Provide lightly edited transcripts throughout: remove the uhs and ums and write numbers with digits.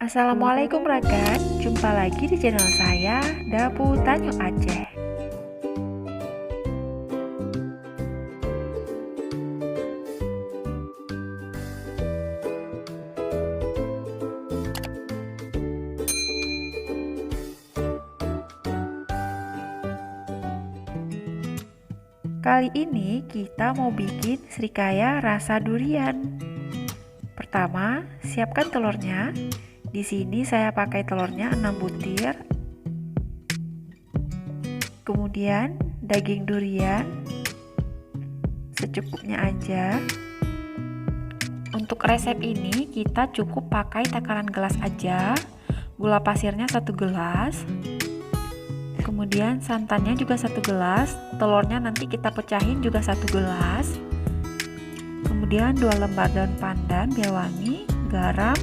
Assalamualaikum rekan, jumpa lagi di channel saya, Dapu Tanyo Aceh. Kali ini kita mau bikin srikaya rasa durian. Pertama, siapkan telurnya. Di sini saya pakai telurnya 6 butir. Kemudian daging durian secukupnya aja. Untuk resep ini kita cukup pakai takaran gelas aja. Gula pasirnya 1 gelas. Kemudian santannya juga 1 gelas. Telurnya nanti kita pecahin juga 1 gelas. Kemudian 2 lembar daun pandan biar wangi, garam,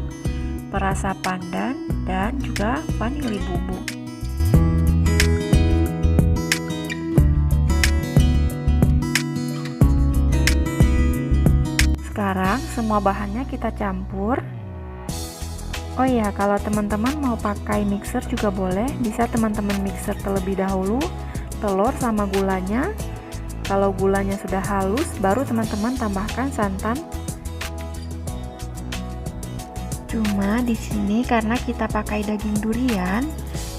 perasa pandan, dan juga vanili bubuk. Sekarang semua bahannya kita campur. Oh ya, kalau teman-teman mau pakai mixer juga boleh, bisa teman-teman mixer terlebih dahulu telur sama gulanya. Kalau gulanya sudah halus, baru teman-teman tambahkan santan. Cuma di sini karena kita pakai daging durian,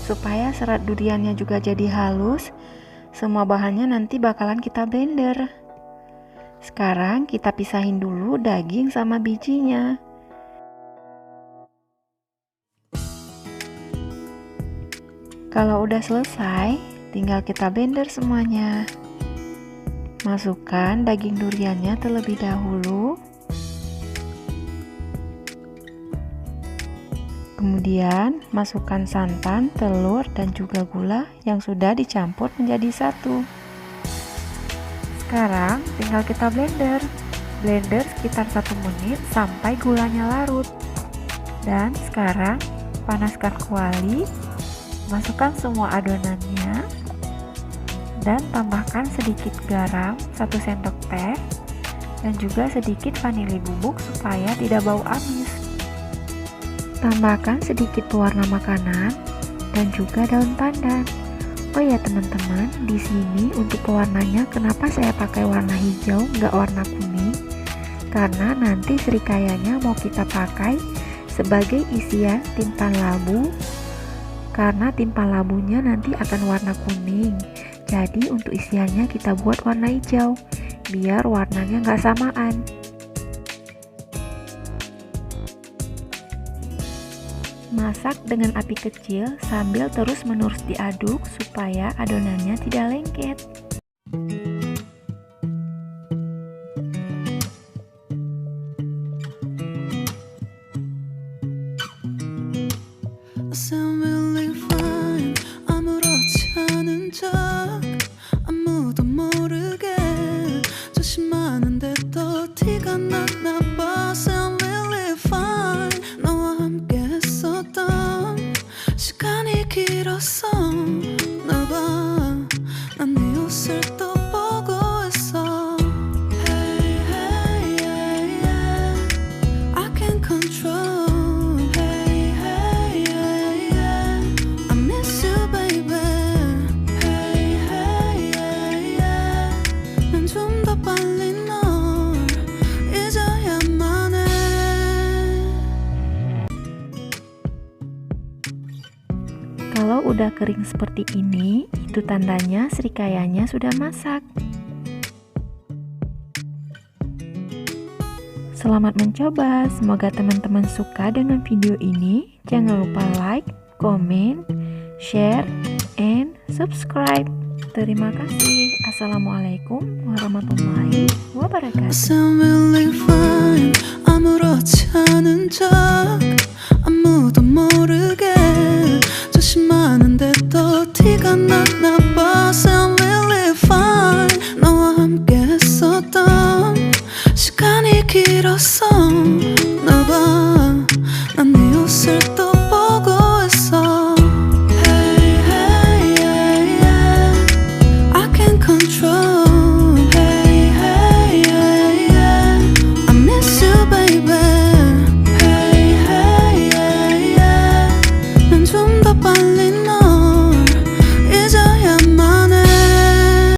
supaya serat duriannya juga jadi halus, semua bahannya nanti bakalan kita blender. Sekarang kita pisahin dulu daging sama bijinya. Kalau udah selesai, tinggal kita blender semuanya. Masukkan daging duriannya terlebih dahulu. Kemudian masukkan santan, telur, dan juga gula yang sudah dicampur menjadi satu. Sekarang tinggal kita blender. Blender sekitar 1 menit sampai gulanya larut. Dan sekarang panaskan kuali, masukkan semua adonannya, dan tambahkan sedikit garam 1 sendok teh, dan juga sedikit vanili bubuk supaya tidak bau amis. Tambahkan sedikit pewarna makanan dan juga daun pandan. Oh ya teman-teman, di sini untuk pewarnanya kenapa saya pakai warna hijau nggak warna kuning? Karena nanti srikayanya mau kita pakai sebagai isian timpalan labu. Karena timpalan labunya nanti akan warna kuning. Jadi untuk isiannya kita buat warna hijau, biar warnanya nggak samaan. Masak dengan api kecil sambil terus-menerus diaduk supaya adonannya tidak lengket. 길었어 나봐 난 네 옷을 또 보고 있어 Hey hey yeah yeah I can't control Hey hey yeah yeah I miss you baby Hey hey yeah yeah 난 좀 더 빨리 널 잊어야만 해. Kalau udah kering seperti ini, itu tandanya srikayanya sudah masak. Selamat mencoba, semoga teman-teman suka dengan video ini. Jangan lupa like, comment, share, and subscribe. Terima kasih. Assalamualaikum warahmatullahi wabarakatuh. 아무렇지 않은 척 아무도 모르게 조심하는데 또 티가 났나 봐 Sound really fine 너와 함께 했었던 시간이 길었어 나봐 난 네 옷을 또